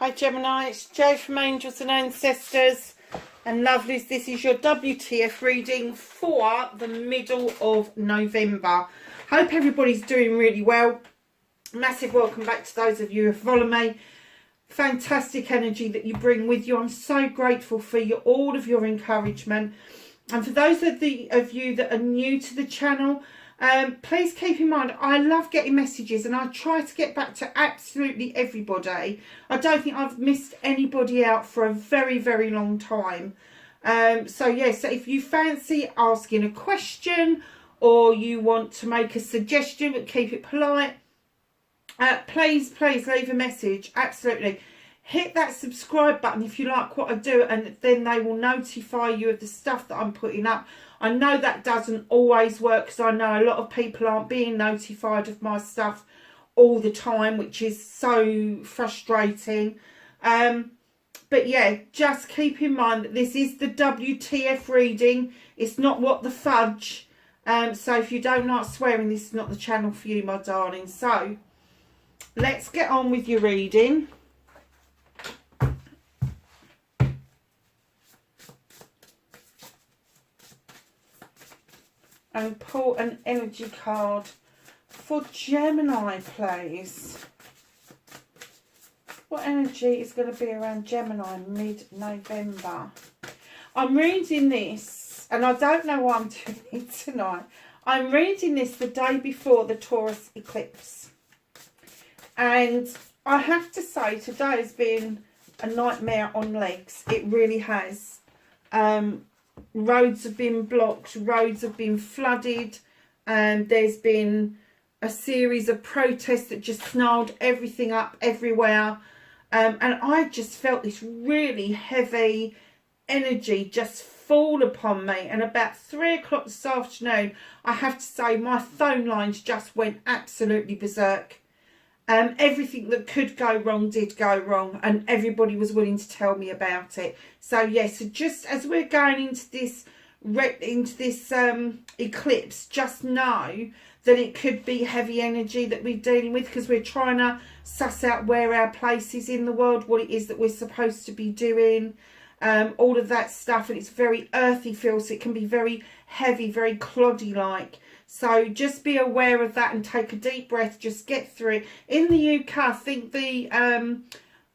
Hi Gemini, it's Jo from Angels and Ancestors and Lovelies. This is your WTF reading for the middle of November. Hope everybody's doing really well. Massive welcome back to those of you who follow me. Fantastic energy that you bring with you. I'm so grateful for all of your encouragement. And for those of you that are new to the channel, please keep in mind, I love getting messages and I try to get back to absolutely everybody. I don't think I've missed anybody out for a very, very long time. So if you fancy asking a question or you want to make a suggestion but keep it polite, please leave a message. Absolutely. Hit that subscribe button if you like what I do, and then they will notify you of the stuff that I'm putting up. I know that doesn't always work because I know a lot of people aren't being notified of my stuff all the time, which is so frustrating. But yeah, just keep in mind that this is the WTF reading. It's not what the fudge. So if you don't like swearing, this is not the channel for you, my darling. So let's get on with your reading. And pull an energy card for Gemini, please. What energy is going to be around Gemini mid-November? I'm reading this, and I don't know why I'm doing it tonight. I'm reading this the day before the Taurus eclipse. And I have to say, today has been a nightmare on legs. It really has. Roads have been blocked, roads have been flooded, and there's been a series of protests that just snarled everything up everywhere. And I just felt this really heavy energy just fall upon me. And about 3 o'clock this afternoon, I have to say, my phone lines just went absolutely berserk. Everything that could go wrong did go wrong, and everybody was willing to tell me about it. So yes, so just as we're going into this eclipse, just know that it could be heavy energy that we're dealing with, because we're trying to suss out where our place is in the world, what it is that we're supposed to be doing, all of that stuff. And it's very earthy feel, so it can be very heavy, very cloddy like. So just be aware of that and take a deep breath. Just get through it. In the UK, I think the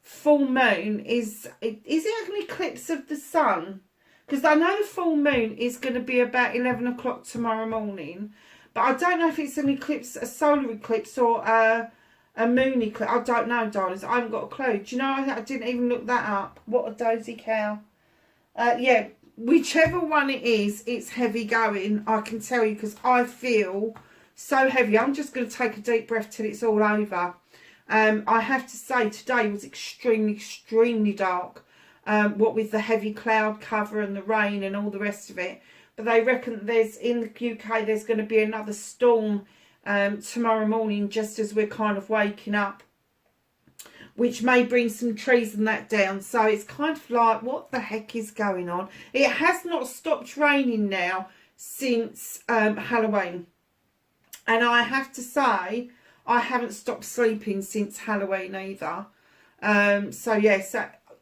full moon is it an eclipse of the sun? Because I know the full moon is going to be about 11 o'clock tomorrow morning. But I don't know if it's an eclipse, a solar eclipse, or a moon eclipse. I don't know, darlings. I haven't got a clue. Do you know, I didn't even look that up. What a dozy cow. Yeah. Whichever one it is, it's heavy going, I can tell you, because I feel so heavy. I'm just going to take a deep breath till it's all over. I have to say, today was extremely dark, what with the heavy cloud cover and the rain and all the rest of it. But they reckon in the UK, there's going to be another storm tomorrow morning, just as we're kind of waking up, which may bring some trees and that down. So it's kind of like, what the heck is going on? It has not stopped raining now since Halloween. And I have to say, I haven't stopped sleeping since Halloween either. So yes,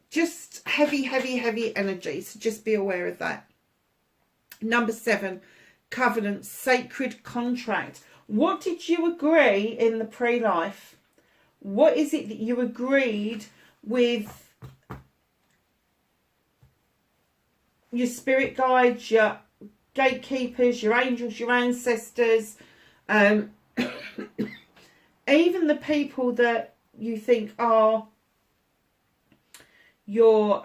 just heavy energy. So just be aware of that. Number 7, covenant, sacred contract. What did you agree in the pre-life? What is it that you agreed with your spirit guides, your gatekeepers, your angels, your ancestors, even the people that you think are your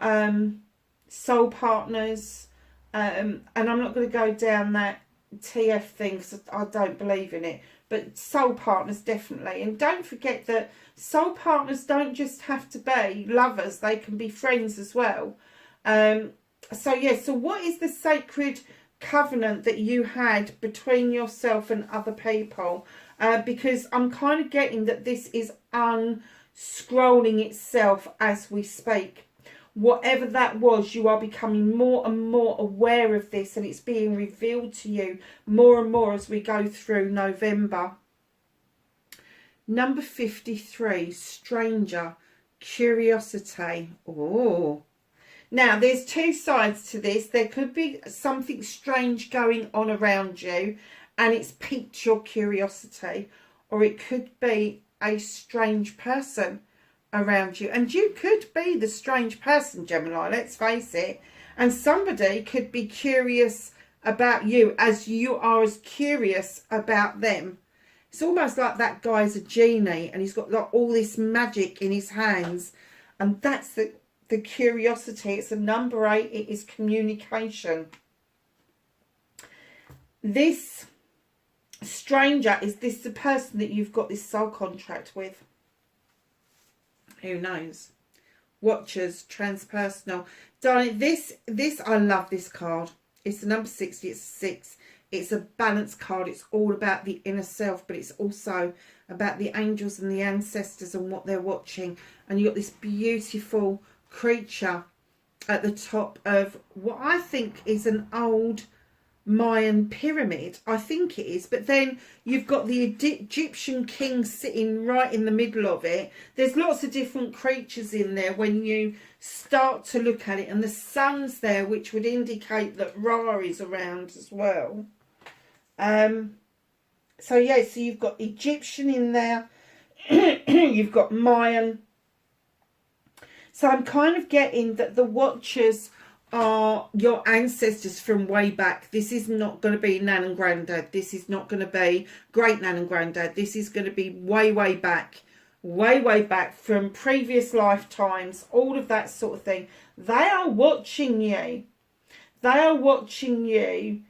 soul partners? And I'm not going to go down that TF thing because I don't believe in it. But soul partners, definitely. And don't forget that soul partners don't just have to be lovers. They can be friends as well. So what is the sacred covenant that you had between yourself and other people? Because I'm kind of getting that this is unscrolling itself as we speak. Whatever that was, you are becoming more and more aware of this, and it's being revealed to you more and more as we go through November. Number 53, stranger. curiosity. Oh. Now, there's two sides to this. There could be something strange going on around you and it's piqued your curiosity. Or it could be a strange person around you. And you could be the strange person, Gemini, let's face it. And somebody could be curious about you as you are as curious about them. It's almost like that guy's a genie and he's got like all this magic in his hands. And that's the curiosity. It's a number 8. It is communication. This stranger, is this the person that you've got this soul contract with? Who knows? Watchers, transpersonal. Darling, this I love this card. It's the number 60. It's 6. It's a balance card. It's all about the inner self, but it's also about the angels and the ancestors and what they're watching. And you've got this beautiful creature at the top of what I think is an old Mayan pyramid. I think it is. But then you've got the Egyptian king sitting right in the middle of it. There's lots of different creatures in there when you start to look at it. And the sun's there, which would indicate that Ra is around as well. So yeah, so you've got Egyptian in there. You've got Mayan. So I'm kind of getting that the watchers are your ancestors from way back. This is not going to be Nan and Granddad. This is not going to be great Nan and Granddad. This is going to be way back from previous lifetimes, all of that sort of thing. They are watching you. They are watching you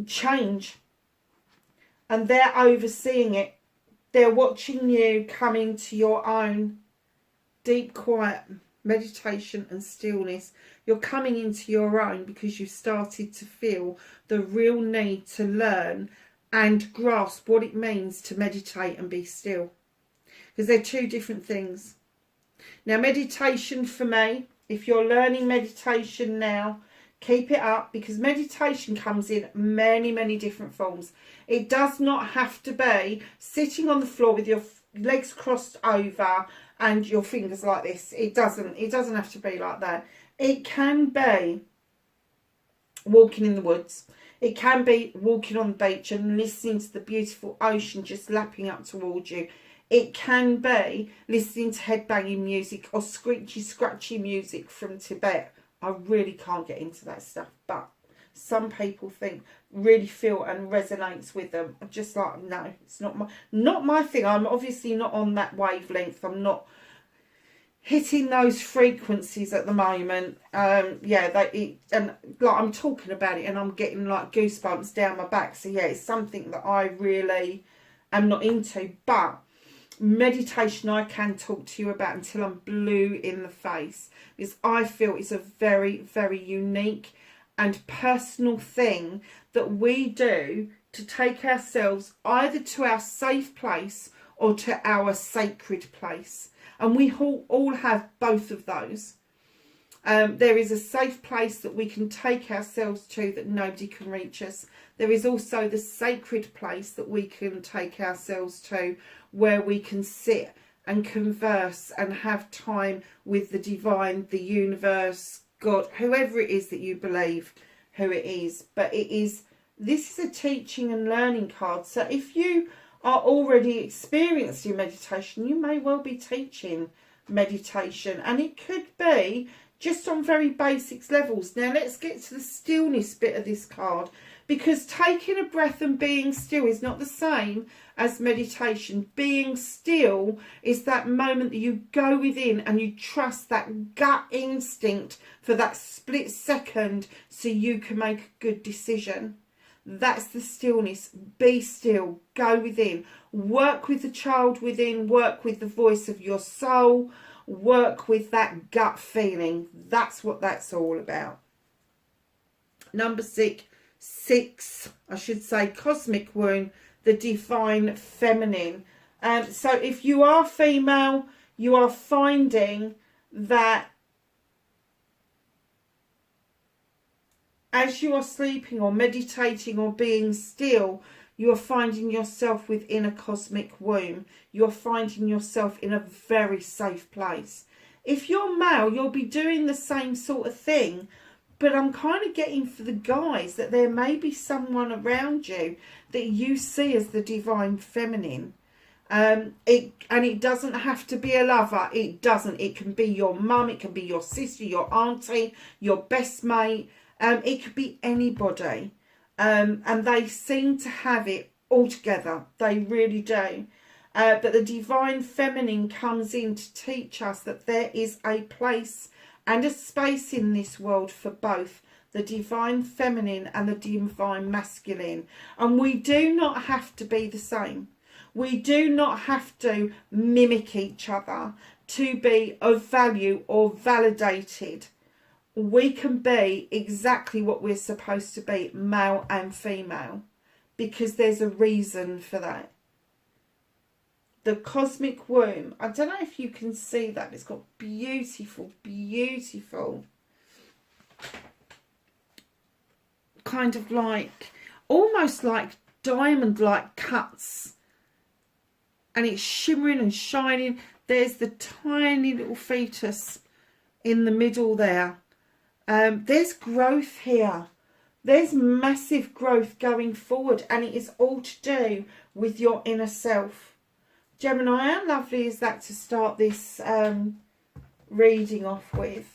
change. And they're overseeing it. They're watching you come into your own deep quiet meditation and stillness. You're coming into your own because you've started to feel the real need to learn and grasp what it means to meditate and be still. Because they're two different things. Now, meditation for me, if you're learning meditation now, keep it up, because meditation comes in many different forms. It does not have to be sitting on the floor with your legs crossed over and your fingers like this. It doesn't have to be like that. It can be walking in the woods. It can be walking on the beach and listening to the beautiful ocean just lapping up towards you. It can be listening to headbanging music or screechy, scratchy music from Tibet. I really can't get into that stuff, but some people really feel and resonates with them. I'm just like, no, it's not my thing. I'm obviously not on that wavelength. I'm not hitting those frequencies at the moment. And like I'm talking about it and I'm getting like goosebumps down my back. So yeah, it's something that I really am not into. But meditation I can talk to you about until I'm blue in the face, because I feel it's a very unique and personal thing that we do to take ourselves either to our safe place or to our sacred place. And we all have both of those. There is a safe place that we can take ourselves to that nobody can reach us. There is also the sacred place that we can take ourselves to, where we can sit and converse and have time with the divine, the universe, God, whoever it is that you believe who it is. But this is a teaching and learning card. So if you are already experiencing meditation, you may well be teaching meditation. And it could be just on very basic levels. Now let's get to the stillness bit of this card, because taking a breath and being still is not the same as meditation. Being still is that moment that you go within and you trust that gut instinct for that split second so you can make a good decision. That's the stillness. Be still. Go within. Work with the child within. Work with the voice of your soul. Work with that gut feeling. That's what that's all about. Number 6, I should say, cosmic wound, the divine feminine. So if you are female, you are finding that as you are sleeping or meditating or being still, You are finding yourself within a cosmic womb. You're finding yourself in a very safe place. If you're male, you'll be doing the same sort of thing. But I'm kind of getting for the guys that there may be someone around you that you see as the divine feminine. It doesn't have to be a lover. It doesn't. It can be your mum. It can be your sister, your auntie, your best mate. It could be anybody. And they seem to have it all together. They really do. But the divine feminine comes in to teach us that there is a place and a space in this world for both the divine feminine and the divine masculine. And we do not have to be the same. We do not have to mimic each other to be of value or validated. We can be exactly what we're supposed to be, male and female, because there's a reason for that. The cosmic womb, I don't know if you can see that, it's got beautiful, beautiful, kind of like, almost like diamond-like cuts. And it's shimmering and shining. There's the tiny little fetus in the middle there. There's growth here. There's massive growth going forward. And it is all to do with your inner self. Gemini, how lovely is that to start this reading off with?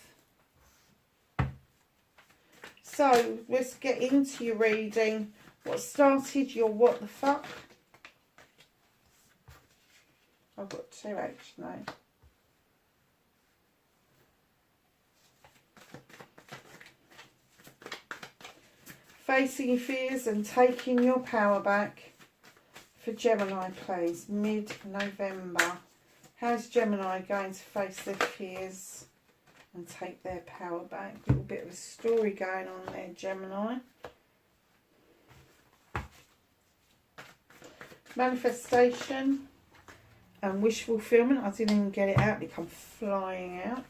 So, let's get into your reading. What started your what the fuck? I've got two actually. Facing your fears and taking your power back. For Gemini, please. Mid-November. How's Gemini going to face their fears and take their power back? A little bit of a story going on there, Gemini. Manifestation and wish fulfillment. I didn't even get it out. It come flying out.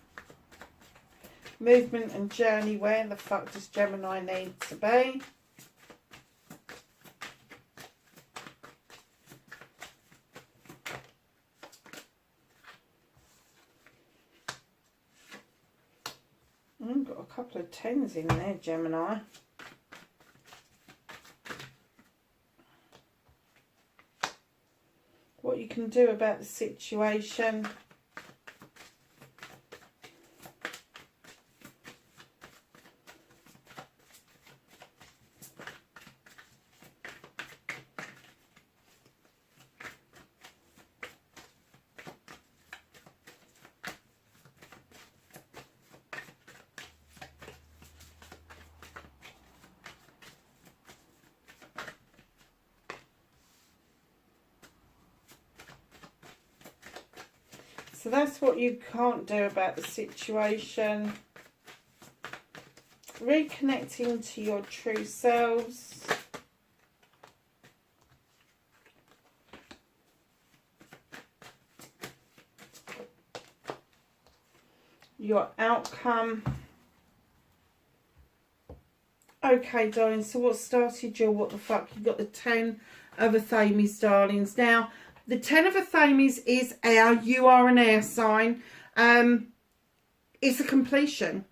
Movement and journey. Where the fuck does Gemini need to be? Got a couple of tens in there, Gemini. What you can do about the situation. So that's what you can't do about the situation. Reconnecting to your true selves. Your outcome. Okay, darling, so what started your what the fuck? You've got the 10 of Athames, darlings. Now, the 10 of Athames is air. You are an air sign. It's a completion.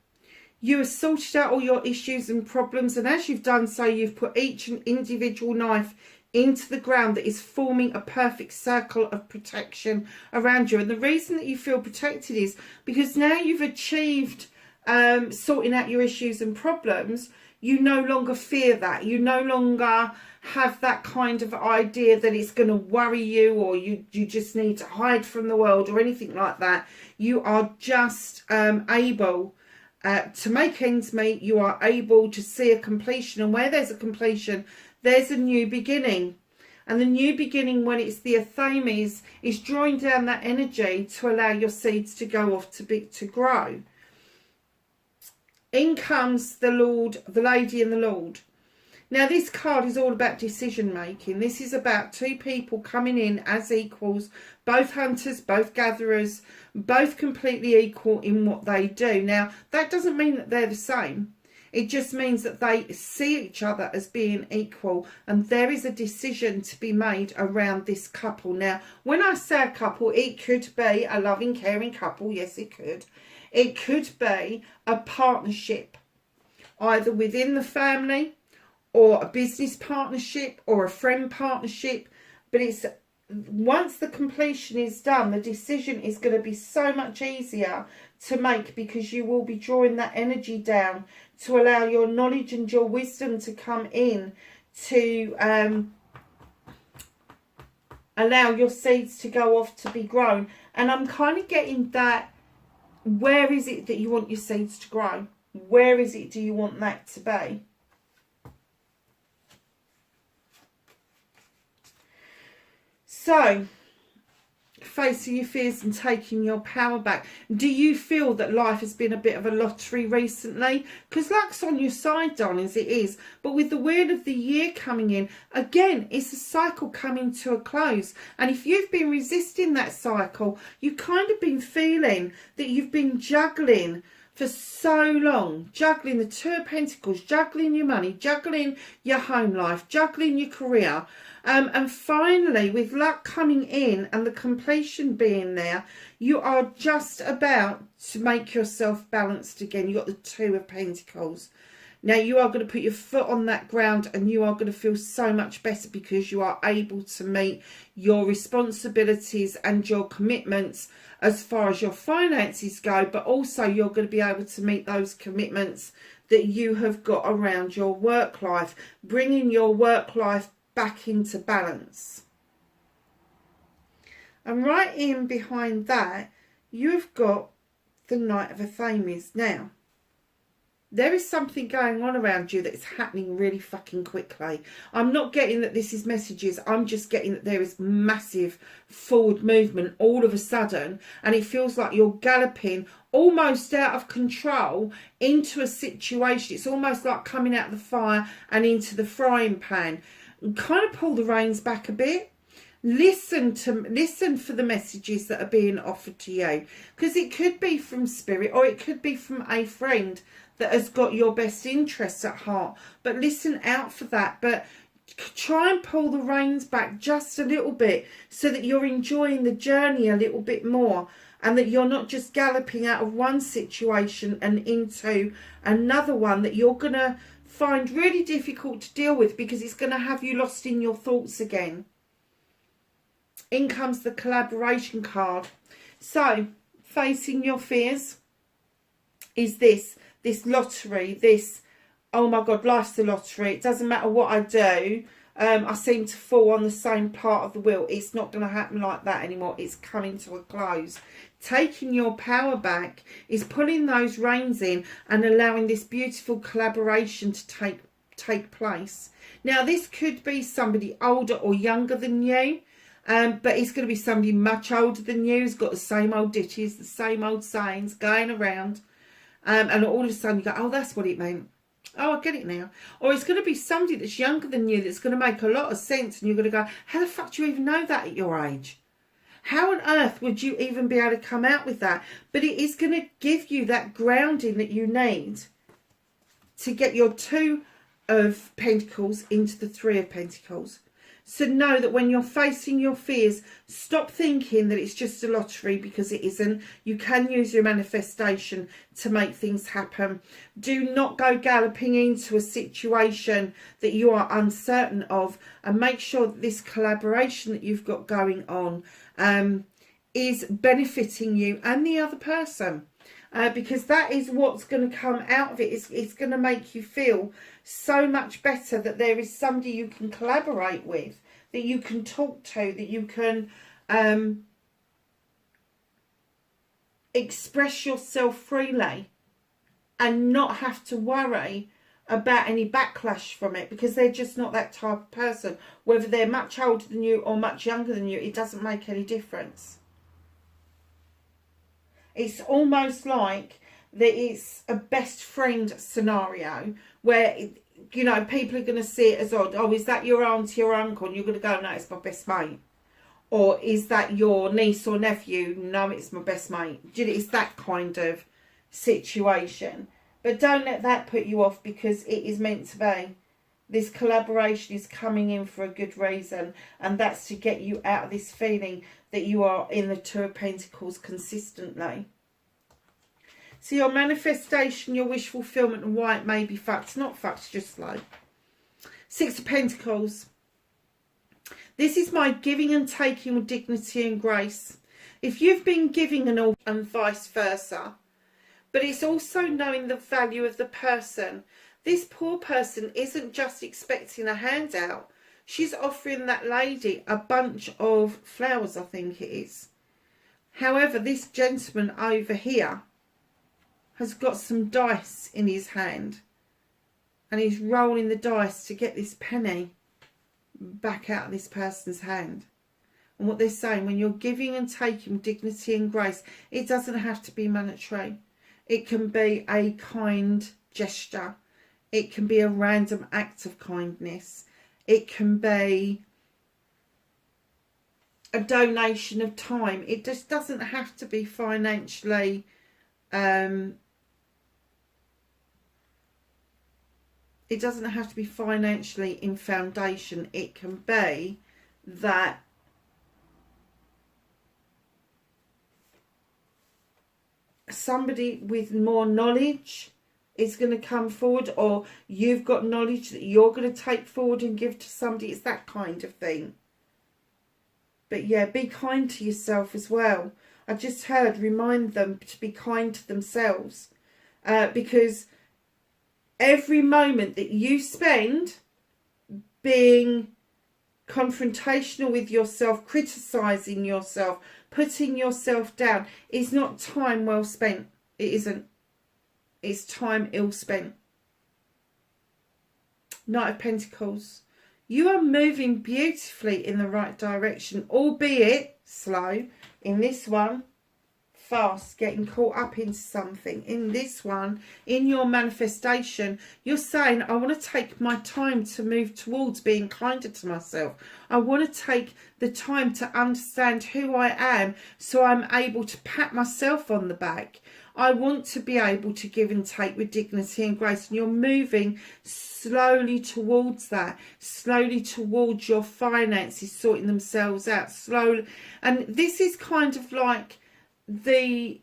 You have sorted out all your issues and problems. And as you've done so, you've put each and individual knife into the ground that is forming a perfect circle of protection around you. And the reason that you feel protected is because now you've achieved sorting out your issues and problems. You no longer fear that. You no longer have that kind of idea that it's going to worry you, or you just need to hide from the world or anything like that. You are just able to make ends meet. You are able to see a completion, and where there's a completion, there's a new beginning. And the new beginning, when it's the Athames, is drawing down that energy to allow your seeds to go off to grow. In comes the Lord, the Lady and the Lord. Now, this card is all about decision making. This is about two people coming in as equals, both hunters, both gatherers, both completely equal in what they do. Now, that doesn't mean that they're the same. It just means that they see each other as being equal, and there is a decision to be made around this couple. Now, when I say a couple, it could be a loving, caring couple. Yes, it could. It could be a partnership, either within the family or a business partnership or a friend partnership. But it's once the completion is done, the decision is going to be so much easier to make, because you will be drawing that energy down to allow your knowledge and your wisdom to come in to allow your seeds to go off to be grown. And I'm kind of getting that, where is it that you want your seeds to grow? Where is it do you want that to be? So, facing your fears and taking your power back. Do you feel that life has been a bit of a lottery recently? Because luck's on your side, darlings, it is. But with the Wheel of the Year coming in, again, it's a cycle coming to a close. And if you've been resisting that cycle, you've kind of been feeling that you've been juggling for so long, juggling the Two of Pentacles, juggling your money, juggling your home life, juggling your career. And finally, with luck coming in and the completion being there, you are just about to make yourself balanced again. You've got the Two of Pentacles. Now, you are going to put your foot on that ground and you are going to feel so much better, because you are able to meet your responsibilities and your commitments as far as your finances go, but also you're going to be able to meet those commitments that you have got around your work life, bringing your work life back into balance. And right in behind that, you've got the Knight of Athames. Now, there is something going on around you that is happening really fucking quickly. I'm not getting that this is messages. I'm just getting that there is massive forward movement all of a sudden. And it feels like you're galloping almost out of control into a situation. It's almost like coming out of the fire and into the frying pan. Kind of pull the reins back a bit. Listen for the messages that are being offered to you. Because it could be from spirit, or it could be from a friend that has got your best interests at heart. But listen out for that. But try and pull the reins back just a little bit, so that you're enjoying the journey a little bit more, and that you're not just galloping out of one situation and into another one that you're going to find really difficult to deal with, because it's going to have you lost in your thoughts again. In comes the collaboration card. So, facing your fears is this lottery, this, oh my God, life's a lottery. It doesn't matter what I do. I seem to fall on the same part of the wheel. It's not going to happen like that anymore. It's coming to a close. Taking your power back is pulling those reins in and allowing this beautiful collaboration to take place. Now, this could be somebody older or younger than you. But it's going to be somebody much older than you, who's got the same old ditties, the same old sayings going around. And all of a sudden you go, oh, that's what it meant. Oh, I get it now. Or it's going to be somebody that's younger than you that's going to make a lot of sense. And you're going to go, how the fuck do you even know that at your age? How on earth would you even be able to come out with that? But it is going to give you that grounding that you need to get your Two of Pentacles into the Three of Pentacles. So know that when you're facing your fears, stop thinking that it's just a lottery, because it isn't. You can use your manifestation to make things happen. Do not go galloping into a situation that you are uncertain of, and make sure that this collaboration that you've got going on is benefiting you and the other person. Because that is what's going to come out of it. It's going to make you feel so much better that there is somebody you can collaborate with, that you can talk to, that you can express yourself freely and not have to worry about any backlash from it, because they're just not that type of person. Whether they're much older than you or much younger than you, it doesn't make any difference. It's almost like that it's a best friend scenario where, you know, people are going to see it as odd. Oh, is that your auntie or uncle? And you're going to go, no, it's my best mate. Or is that your niece or nephew? No, it's my best mate. It's that kind of situation. But don't let that put you off, because it is meant to be. This collaboration is coming in for a good reason, and that's to get you out of this feeling that you are in the Two of Pentacles consistently. So your manifestation, your wish fulfillment, and why it may be fucked. Not fucked, just slow. Six of Pentacles. This is my giving and taking with dignity and grace. If you've been giving and vice versa. But it's also knowing the value of the person. This poor person isn't just expecting a handout. She's offering that lady a bunch of flowers, I think it is. However, this gentleman over here has got some dice in his hand. And he's rolling the dice to get this penny back out of this person's hand. And what they're saying, when you're giving and taking with dignity and grace, it doesn't have to be monetary. It can be a kind gesture. It can be a random act of kindness. It can be a donation of time. It just doesn't have to be financially it doesn't have to be financially in foundation. It can be that somebody with more knowledge is going to come forward, or you've got knowledge that you're going to take forward and give to somebody. It's that kind of thing. But yeah, be kind to yourself as well. I just heard, remind them to be kind to themselves, because every moment that you spend being confrontational with yourself, criticising yourself, putting yourself down, is not time well spent. It isn't. It's time ill spent. Knight of Pentacles. You are moving beautifully in the right direction, albeit slow. In this one, fast, getting caught up into something. In this one, in your manifestation, you're saying, I want to take my time to move towards being kinder to myself. I want to take the time to understand who I am, so I'm able to pat myself on the back. I want to be able to give and take with dignity and grace. And you're moving slowly towards that. Slowly towards your finances sorting themselves out. Slowly. And this is kind of like the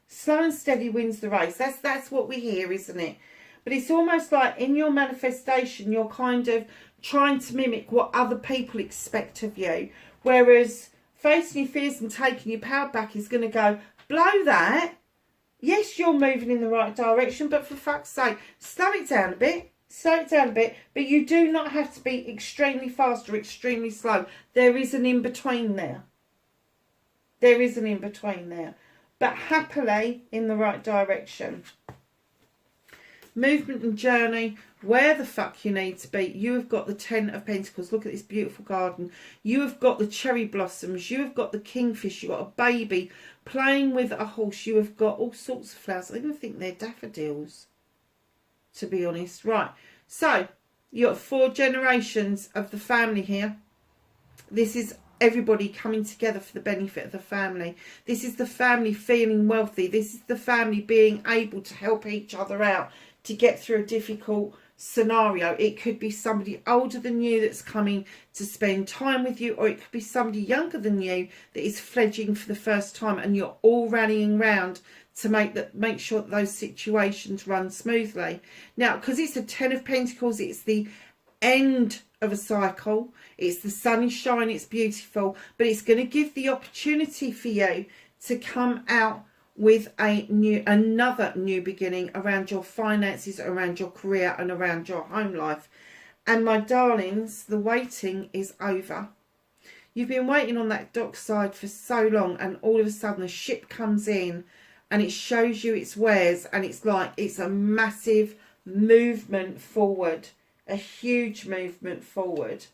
slow and steady wins the race. That's what we hear, isn't it? But it's almost like in your manifestation, you're kind of trying to mimic what other people expect of you. Whereas facing your fears and taking your power back is going to go, blow that. Yes, you're moving in the right direction, but for fuck's sake, slow it down a bit. Slow it down a bit. But you do not have to be extremely fast or extremely slow. There is an in-between there. There is an in-between there. But happily in the right direction. Movement and journey, where the fuck you need to be. You have got the 10 of Pentacles. Look at this beautiful garden. You have got the cherry blossoms. You have got the kingfish. You've got a baby playing with a horse. You have got all sorts of flowers. I even think they're daffodils, to be honest. Right, so you've got 4 generations of the family here. This is everybody coming together for the benefit of the family. This is the family feeling wealthy. This is the family being able to help each other out to get through a difficult scenario. It could be somebody older than you that's coming to spend time with you, or it could be somebody younger than you that is fledging for the first time, and you're all rallying round to make sure that those situations run smoothly. Now, because it's a 10 of Pentacles, it's the end of a cycle. It's the sun is shining, it's beautiful, but it's going to give the opportunity for you to come out with another new beginning around your finances, around your career, and around your home life. And my darlings, the waiting is over. You've been waiting on that dockside for so long, and all of a sudden the ship comes in and it shows you its wares, and it's like it's a massive movement forward, a huge movement forward.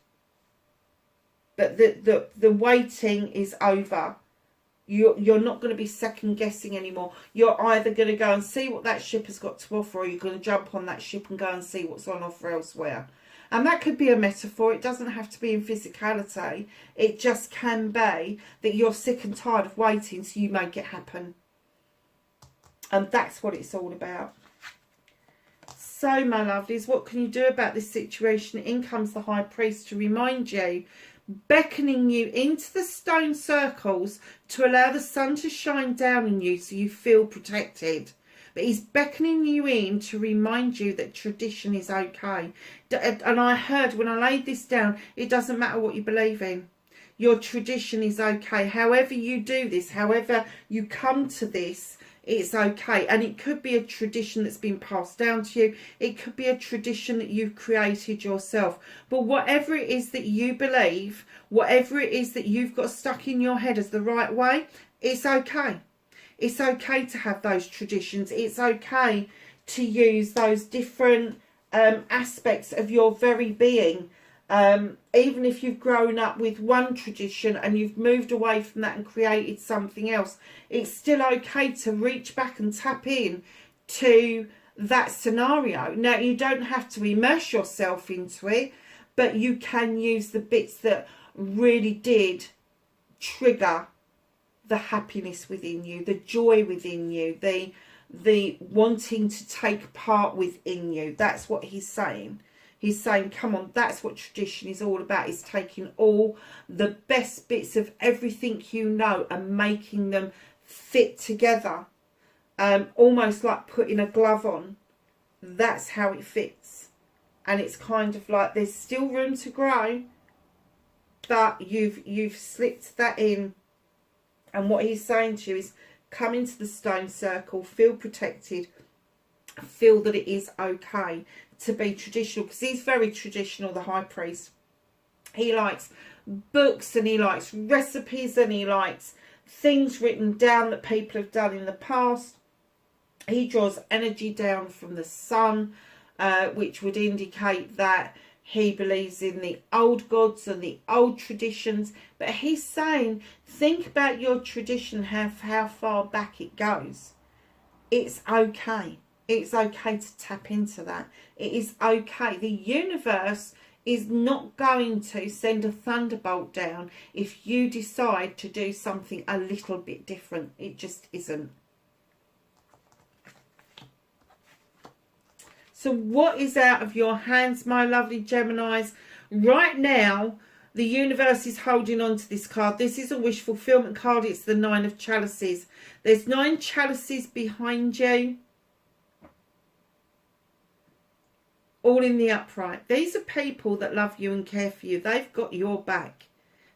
But the waiting is over. You're not going to be second guessing anymore. You're either going to go and see what that ship has got to offer, or you're going to jump on that ship and go and see what's on offer elsewhere. And that could be a metaphor. It doesn't have to be in physicality. It just can be that you're sick and tired of waiting, so you make it happen. And that's what it's all about. So, my lovelies, what can you do about this situation? In comes the High Priest to remind you, beckoning you into the stone circles to allow the sun to shine down on you so you feel protected. But he's beckoning you in to remind you that tradition is okay. And I heard when I laid this down, it doesn't matter what you believe in. Your tradition is okay. However you do this, however you come to this, it's okay. And it could be a tradition that's been passed down to you. It could be a tradition that you've created yourself. But whatever it is that you believe, whatever it is that you've got stuck in your head as the right way, it's okay. It's okay to have those traditions. It's okay to use those different aspects of your very being. Even if you've grown up with one tradition and you've moved away from that and created something else, it's still okay to reach back and tap in to that scenario. Now, you don't have to immerse yourself into it, but you can use the bits that really did trigger the happiness within you, the joy within you, the wanting to take part within you. That's what he's saying. He's saying, come on, that's what tradition is all about, is taking all the best bits of everything you know and making them fit together. Almost like putting a glove on. That's how it fits. And it's kind of like there's still room to grow, but you've slipped that in. And what he's saying to you is come into the stone circle, feel protected, feel that it is okay to be traditional, because he's very traditional, the High Priest. He likes books and he likes recipes and he likes things written down that people have done in the past. He draws energy down from the sun, which would indicate that he believes in the old gods and the old traditions. But he's saying, think about your tradition, how far back it goes. It's okay. It's okay to tap into that. It is okay. The universe is not going to send a thunderbolt down if you decide to do something a little bit different. It just isn't. So what is out of your hands, my lovely Geminis? Right now, the universe is holding on to this card. This is a wish fulfillment card. It's the 9 of Chalices. There's 9 chalices behind you, all in the upright. These are people that love you and care for you. They've got your back.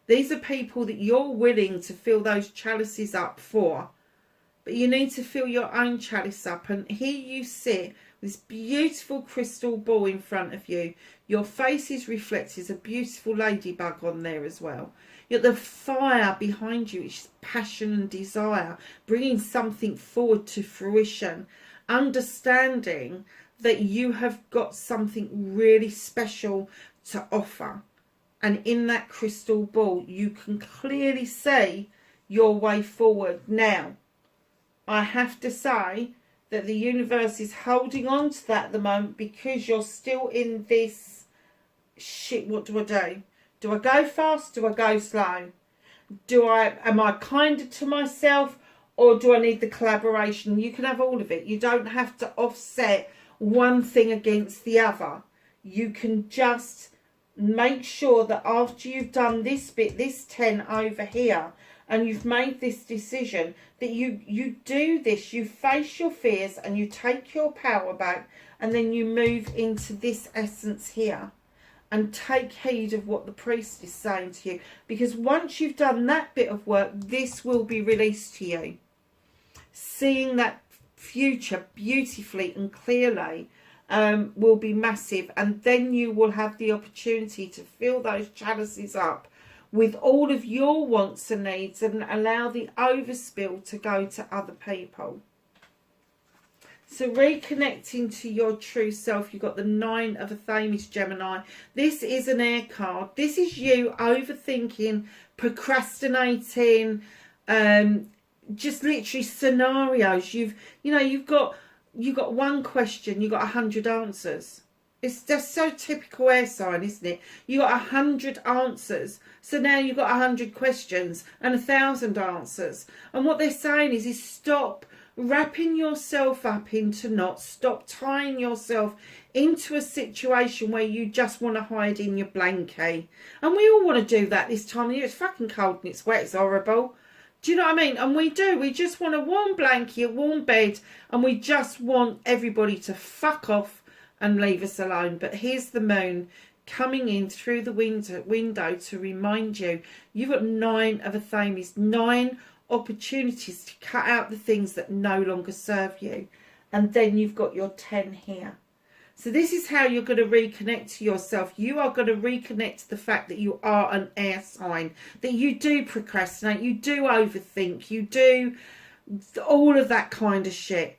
These are people that you're willing to fill those chalices up for. But you need to fill your own chalice up. And here you sit, this beautiful crystal ball in front of you. Your face is reflected. There's a beautiful ladybug on there as well. You've got the fire behind you, which is passion and desire, bringing something forward to fruition. Understanding that you have got something really special to offer. And in that crystal ball, you can clearly see your way forward. Now, I have to say that the universe is holding on to that at the moment because you're still in this shit. What do I do? Do I go fast? Do I go slow? Am I kinder to myself, or do I need the collaboration? You can have all of it. You don't have to offset one thing against the other. You can just make sure that after you've done this bit, this 10 over here, and you've made this decision, that you do this, you face your fears and you take your power back, and then you move into this essence here and take heed of what the priest is saying to you. Because once you've done that bit of work, this will be released to you. Seeing that future beautifully and clearly will be massive, and then you will have the opportunity to fill those chalices up with all of your wants and needs and allow the overspill to go to other people. So reconnecting to your true self, you've got the 9 of Athames, Gemini. This is an air card. This is you overthinking, procrastinating, just literally scenarios. You've got one question, you've got 100 answers. It's just so typical air sign, isn't it? You got 100 answers. So now you've got 100 questions and 1,000 answers. And what they're saying is stop wrapping yourself up into knots. Stop tying yourself into a situation where you just want to hide in your blankie. And we all want to do that this time of year. It's fucking cold and it's wet, it's horrible. Do you know what I mean? And we do. We just want a warm blanket, a warm bed, and we just want everybody to fuck off and leave us alone. But here's the moon coming in through the window to remind you, you've got 9 of a thames, 9 opportunities to cut out the things that no longer serve you. And then you've got your 10 here. So this is how you're going to reconnect to yourself. You are going to reconnect to the fact that you are an air sign, that you do procrastinate, you do overthink, you do all of that kind of shit.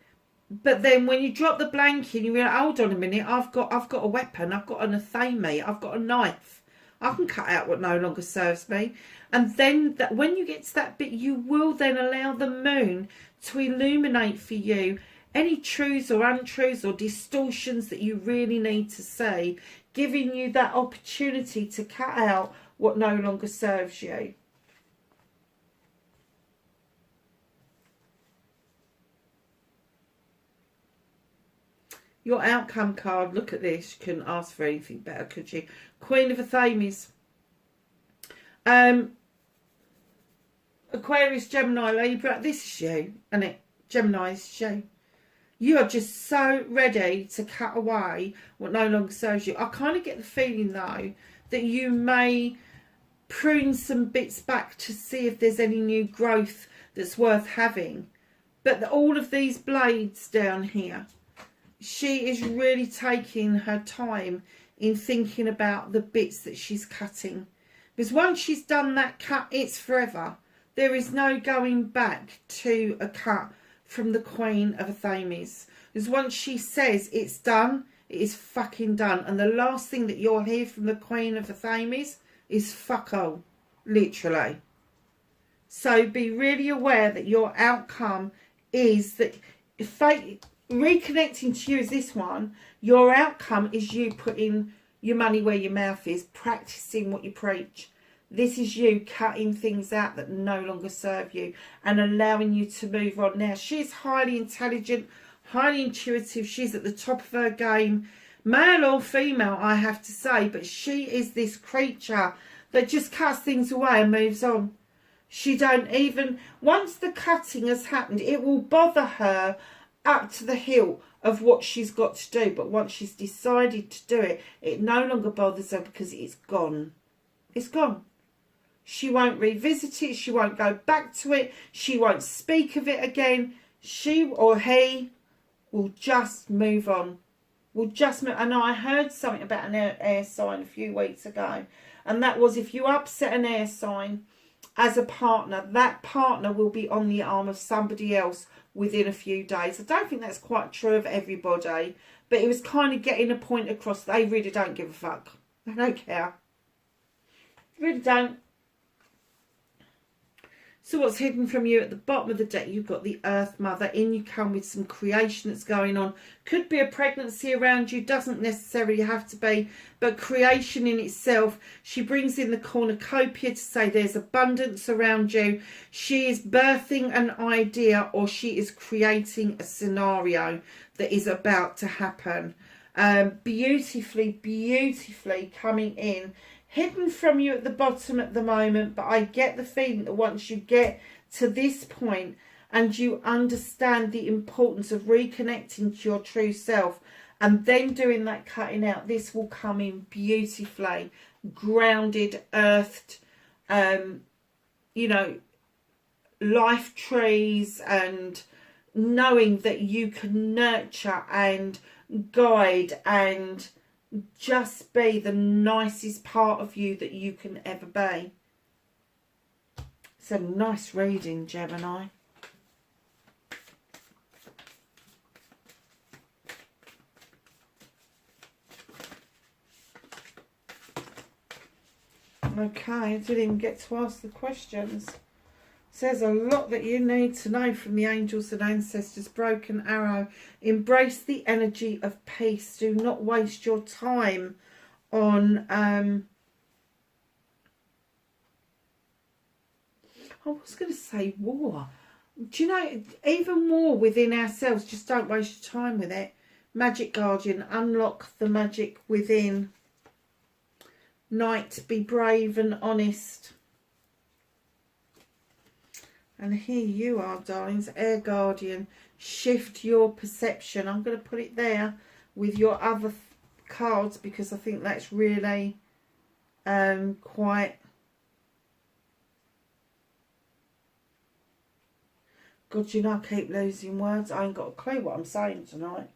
But then when you drop the blanket and you realize, hold on a minute, I've got a weapon, I've got an athame, I've got a knife. I can cut out what no longer serves me. And then when you get to that bit, you will then allow the moon to illuminate for you any truths or untruths or distortions that you really need to see, giving you that opportunity to cut out what no longer serves you. Your outcome card, look at this. You couldn't ask for anything better, could you? Queen of Athames. Aquarius, Gemini, Libra. This is you, isn't it? Gemini is you. You are just so ready to cut away what no longer serves you. I kind of get the feeling, though, that you may prune some bits back to see if there's any new growth that's worth having. But all of these blades down here, she is really taking her time in thinking about the bits that she's cutting. Because once she's done that cut, it's forever. There is no going back to a cut from the Queen of Athames. Because once she says it's done, it is fucking done. And the last thing that you'll hear from the Queen of Athames is fuck all. Literally. So be really aware that your outcome is that fate, reconnecting to you is this one. Your outcome is you putting your money where your mouth is, practicing what you preach. This is you cutting things out that no longer serve you and allowing you to move on. Now, she's highly intelligent, highly intuitive. She's at the top of her game, male or female, I have to say. But she is this creature that just cuts things away and moves on. She don't even, once the cutting has happened, it will bother her up to the hilt of what she's got to do. But once she's decided to do it, it no longer bothers her because it's gone. It's gone. She won't revisit it. She won't go back to it. She won't speak of it again. She or he will just move on. Will just move. And I heard something about an air sign a few weeks ago. And that was, if you upset an air sign as a partner, that partner will be on the arm of somebody else within a few days. I don't think that's quite true of everybody. But it was kind of getting a point across. They really don't give a fuck. They don't care. They really don't. So what's hidden from you at the bottom of the deck? You've got the Earth Mother. In you come with some creation that's going on. Could be a pregnancy around you. Doesn't necessarily have to be. But creation in itself. She brings in the cornucopia to say there's abundance around you. She is birthing an idea, or she is creating a scenario that is about to happen. Beautifully, beautifully coming in. Hidden from you at the bottom at the moment, but I get the feeling that once you get to this point and you understand the importance of reconnecting to your true self and then doing that cutting out, this will come in beautifully, grounded, earthed, you know, life trees, and knowing that you can nurture and guide and just be the nicest part of you that you can ever be. It's a nice reading, Gemini. Okay, I didn't even get to ask the questions. There's a lot that you need to know from the angels and ancestors. Broken arrow. Embrace the energy of peace. Do not waste your time on... I was going to say war. Do you know, even more within ourselves, just don't waste your time with it. Magic Guardian, unlock the magic within. Knight, be brave and honest. And here you are, darlings, Air Guardian, shift your perception. I'm going to put it there with your other cards because I think that's really quite... God, you know, I keep losing words. I ain't got a clue what I'm saying tonight.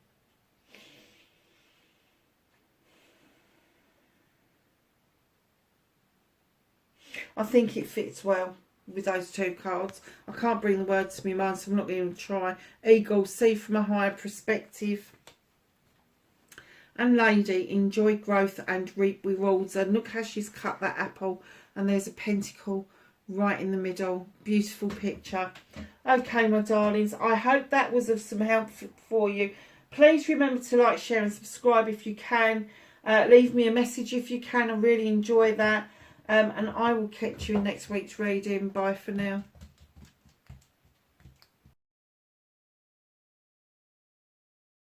I think it fits well with those two cards. I can't bring the words to my mind, so I'm not going to try. Eagle, see from a higher perspective. And Lady, enjoy growth and reap rewards. And look how she's cut that apple. And there's a pentacle right in the middle. Beautiful picture. Okay, my darlings, I hope that was of some help for you. Please remember to like, share and subscribe if you can. Leave me a message if you can. I really enjoy that. And I will catch you in next week's reading. Bye for now.